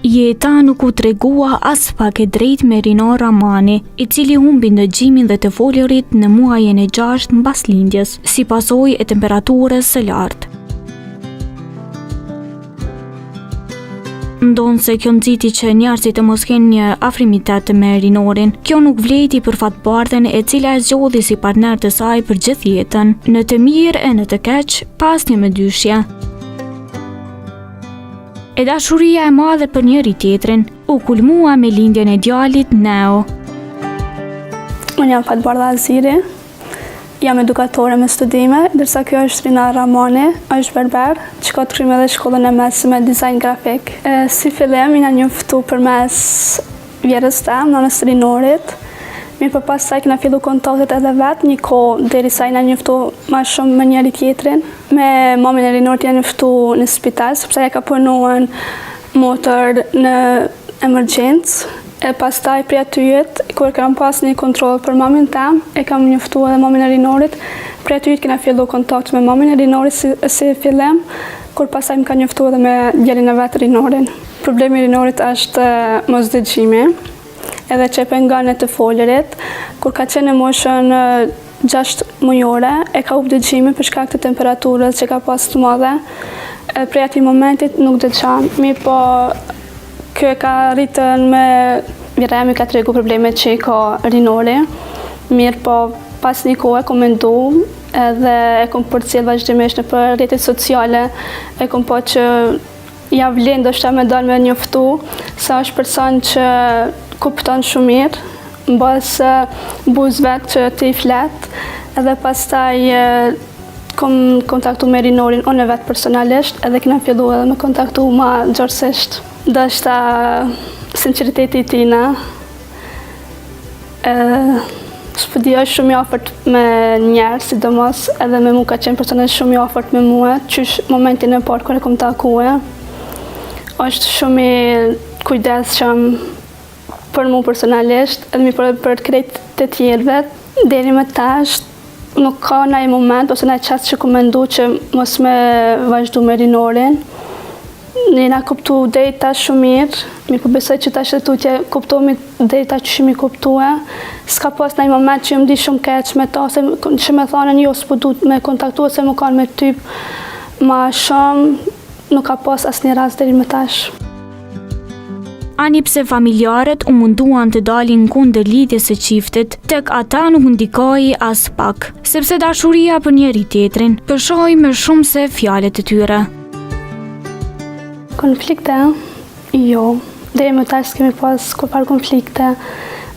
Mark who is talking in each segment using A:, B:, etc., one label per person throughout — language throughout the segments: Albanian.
A: Jeta nuk u tregua as pak e drejt me Rinor Ramani, I cili humbi ndëgjimin dhe të folërit në muajin e 6 mbas lindjes, si pasojë e temperaturës së lartë. Ndonë se kjo nxiti që njerëzit të mos kenë një afrimitet me Rinorin, kjo nuk vleti për fatbardhen e cila e zgjodhi si partner të saj për gjithë jetën, në të mirë e në të keq, pas një mëdyshje. E dashuria e madhe për njëri tjetrin u kulmua me lindjen e djalit Neo.
B: Unë jam Fatbardha Aziri, jam edukatore me studime, ndërsa kjo është Rinor Ramani, është berber, që ka të krymë edhe shkollën e mesme dizajn grafik. Si fillim, jena njoftu përmes vjerës tem, nënës Rinorit. Mirë për pas saj kena fillu kontaktet edhe vetë, një kohë deri sa jena njoftu ma shumë me njëri tjetrin. Me mamin e Rinorit jena njoftu në spital, sepse ja ka punuar motor në emergjencë. E pastaj prej atyjet, kur kam pas një kontroll për mamin tem, e kam njoftu edhe mamin e Rinorit. Prej atyjet kena fillu kontakt me mamin e Rinorit si fillim, kur pastaj më ka njoftu edhe me djalin e vetë Rinorin. Problemi i Rinorit është mosdëgjimi, edhe që e pengon e të folërit. Kur ka qenë në moshën 6 mujore, e ka humbë dëgjimin për shkak të temperaturës që ka pas të madhe. Prej atij momentit nuk dëgjon. Mirë po, kjo e ka rritën me viremi ka tregu problemet që i ka Rinori. Mirë po, pas një kohë e kom mendu, edhe e kom përcjell vazhdimisht në për rrjetet sociale, e kom po që ja vlen ndoshta me dalë me njoftu, sa është person që kupton shumë mirë, mbas buzëve që ti flet, edhe pastaj kom kontaktu me Rinorin unë vetë personalisht, edhe kena fillu edhe me kontaktu ma gjërësisht. Ndoshta sinceriteti I tina, s'pëdi është shumë I afërt me njerë, sidomos edhe me mu ka qenë personalisht shumë I afërt me mua, qysh momentin e parë kur e kom takue. Është shumë I kujdesshëm për mu personalisht, edhe për krejt të tjerëve. Deri më tash, nuk ka ndonjë moment, ose ndonjë çast që ku mendu që mos me vazhdu me Rinorin. Jena kuptu deri tash shumë mirë, mirë po besoj që tash tu që kuptohemi deri tash që shumë I kuptue. S'ka pas ndonjë moment që më di shumë keq me ta, se që me thanën jo, s'po du me kontaktu, ose më kanë me typ ma shumë, nuk ka pas asnjë rast deri më tash.
A: Ani pse familjarët u munduan të dalin kundër lidhjes së çiftit, tek ata nuk ndikoi as pak, sepse dashuria për njëri tjetrin përshoi më shumë se fjalët e tyre.
B: Konflikte? Jo. Deri më tash kemi pas kurfar konflikte.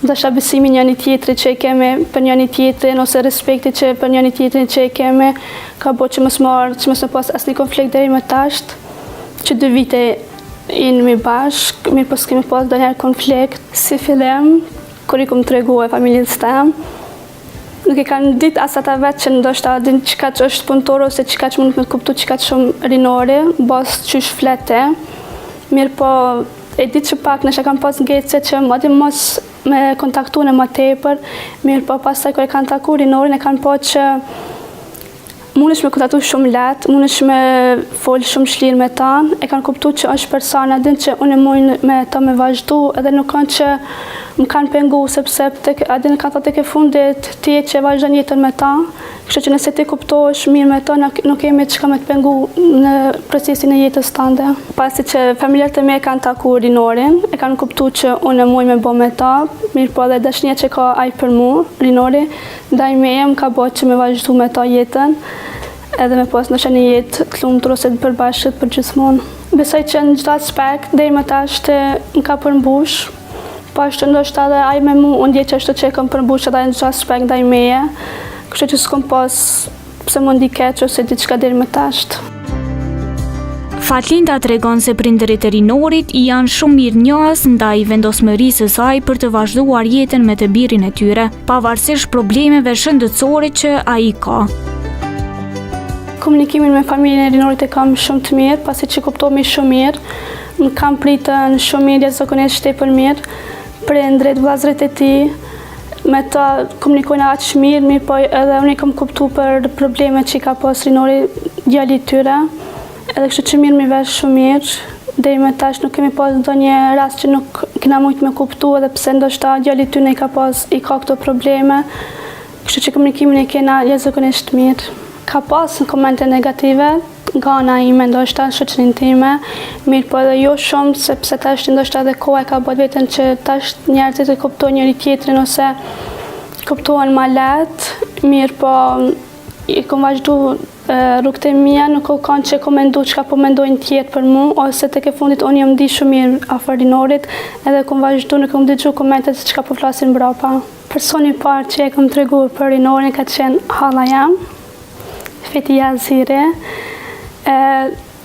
B: Ndoshta besimi njëri tjetrit që e kemi për njëri tjetrin, ose respekti që për njëri tjetrin që e kemi, ka bo që mos pas asnjë konflikt deri më tash, që 2 vite jemi mi bashk, mirë po s'kemi pas ndonjëherë konflikt. Si fillim, kur I kom tregu e familjes tem, nuk I kanë ditë as ata vetë që ndoshta din çka është punëtor, ose çka mund të kuptu çka shumë Rinori, bas qysh flete. Mirë po, e ditë që pak nëse kam pas ngecë që madje mos me kontaktu në më tepër, mirë po pastaj kur e kanë taku Rinorin, e kanë po që mundesh me kontaktu shumë lehtë, mundesh me folë shumë shlirë me ta, e kanë kuptu që është persona din që unë mund me ta me vazhdu, edhe nuk kanë që më kanë pengu, sepse adin kanë thënë tek e fundit ti që vazhdon jetën me ta, kështu që nëse ti kuptohesh mirë me ta, nuk kemi çka me të pengu në procesin e jetës tënde. Pasi që familjarët e mi e kanë taku Rinorin, e kanë kuptu që unë muj me bo me ta, mirë po edhe dashnia që ka ai për mu, Rinori, ndaj meje më ka bo që me vazhdu me ta jetën, edhe me pas ndoshta një jetë të lumtur ose të përbashkët për gjithmonë. Besoj që në çdo aspekt deri më tash më ka përmbush, po ashtu ndoshta edhe ai me mua unë ndjej që ashtu që e kam përmbush edhe në çdo aspekt ndaj meje, kështu që s'kam pas pse më ndi keq ose diçka deri më tash.
A: Fatlinda tregon se prindërit e Rinorit janë shumë mirënjohës ndaj vendosmërisë së saj për të vazhduar jetën me të birin e tyre, pavarësisht problemeve shëndetësore që ai ka.
B: Komunikimin me familjen e Rinorit e kam shumë të mirë, pasi që kuptohemi shumë mirë, më kam pritën shumë mirë, jashtëzakonisht shtepër mirë, prindrit, vllazërit e tij, me ta komunikojnë aq mirë, po edhe unë kam kuptu për problemet që I ka pas Rinori, djali I tyre, edhe kështu që mirë mi vesh shumë mirë, Deri më tash nuk kemi pas ndonjë rast që nuk kena mujt me kuptu edhe pse ndoshta djali ty i ka këto probleme. Kështu që komunikimin e kena jashtëzakonisht mirë. Ka pas në komente negative nga ana ime ndoshta në shoqërinë time, mirë po edhe jo shumë sepse tash ndoshta edhe koha e ka bërë vetën që tash njerëzit e kuptojnë njëri tjetrin ose kuptohen ma lehtë, mirë po i kom vazhdu rrugët e mia, nuk o kanë që kom mendu çka po mendojnë tjetë për mu, ose tek e fundit unë jam di shumë mirë afër rinorit, edhe kom vazhdu, nuk kom dëgju komentet se çka po flasin mbrapa. Personi i parë që e kom treguar për rinorin ka qenë halla jam, Fetia Zire.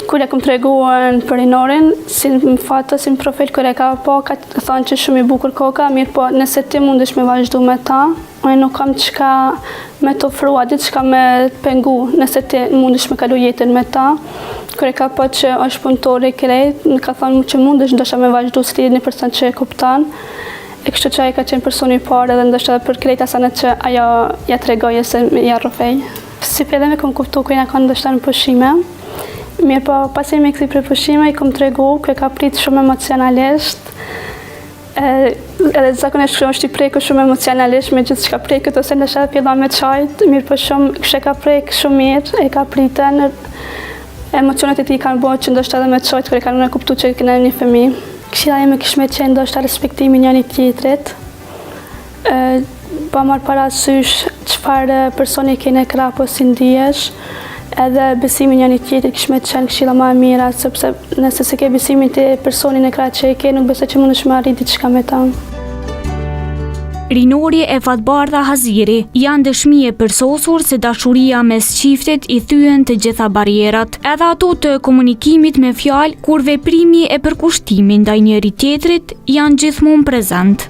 B: Kur e kom treguar për rinorin, si në foto, si në profil, kur e ka po, ka thonë që shumë i bukur koka, mirë po nëse ti mundesh me vazhdu me ta, unë nuk kam çka me të ofrua, diçka me pengu, nëse ti mundesh me kalu jetën me ta. Kur e ka po që është punëtor i krejt, në ka thonë që mundesh ndosha me vazhdu si një person që e kupton. E kështu që ai ka qenë personi i parë edhe ndoshta për krejt asanet që ajo ja tregoje se ja rrofej. Si fillime kom kuptu ku jena kanë ndoshta në pushime. Mirë po, pasi me këthi për pushime, i kom tregu, ku e ka prit shumë emocionalisht. Edhe zakonisht kështë është i preku shumë emocionalisht me gjithë që ka prekët, ose ndoshta fillon me qajtë, mirë po shumë, kështë e ka prek shumë mirë, e ka pritën. Emocionet e ti kanë bërë që ndoshta edhe me qajtë, kër e kanë në kuptu që këna një fëmijë. Këshilla ime kishme qenë ndoshta respektimi njëri tjetrit. Pa marrë parasysh çfarë personi kene krah po si ndihesh, edhe besimi njëri tjetrit kishme qenë këshilla më e mira, sepse nëse se ke besimin te personin e krah që e ke, nuk besoj që mundesh me arrit diçka me ta.
A: Rinori e Fatbardha Haziri janë dëshmi e përsosur se dashuria mes çiftit i thyen të gjitha barrierat, edhe ato të komunikimit me fjalë, kur veprimi e përkushtimi ndaj njëri tjetrit janë gjithmonë prezent.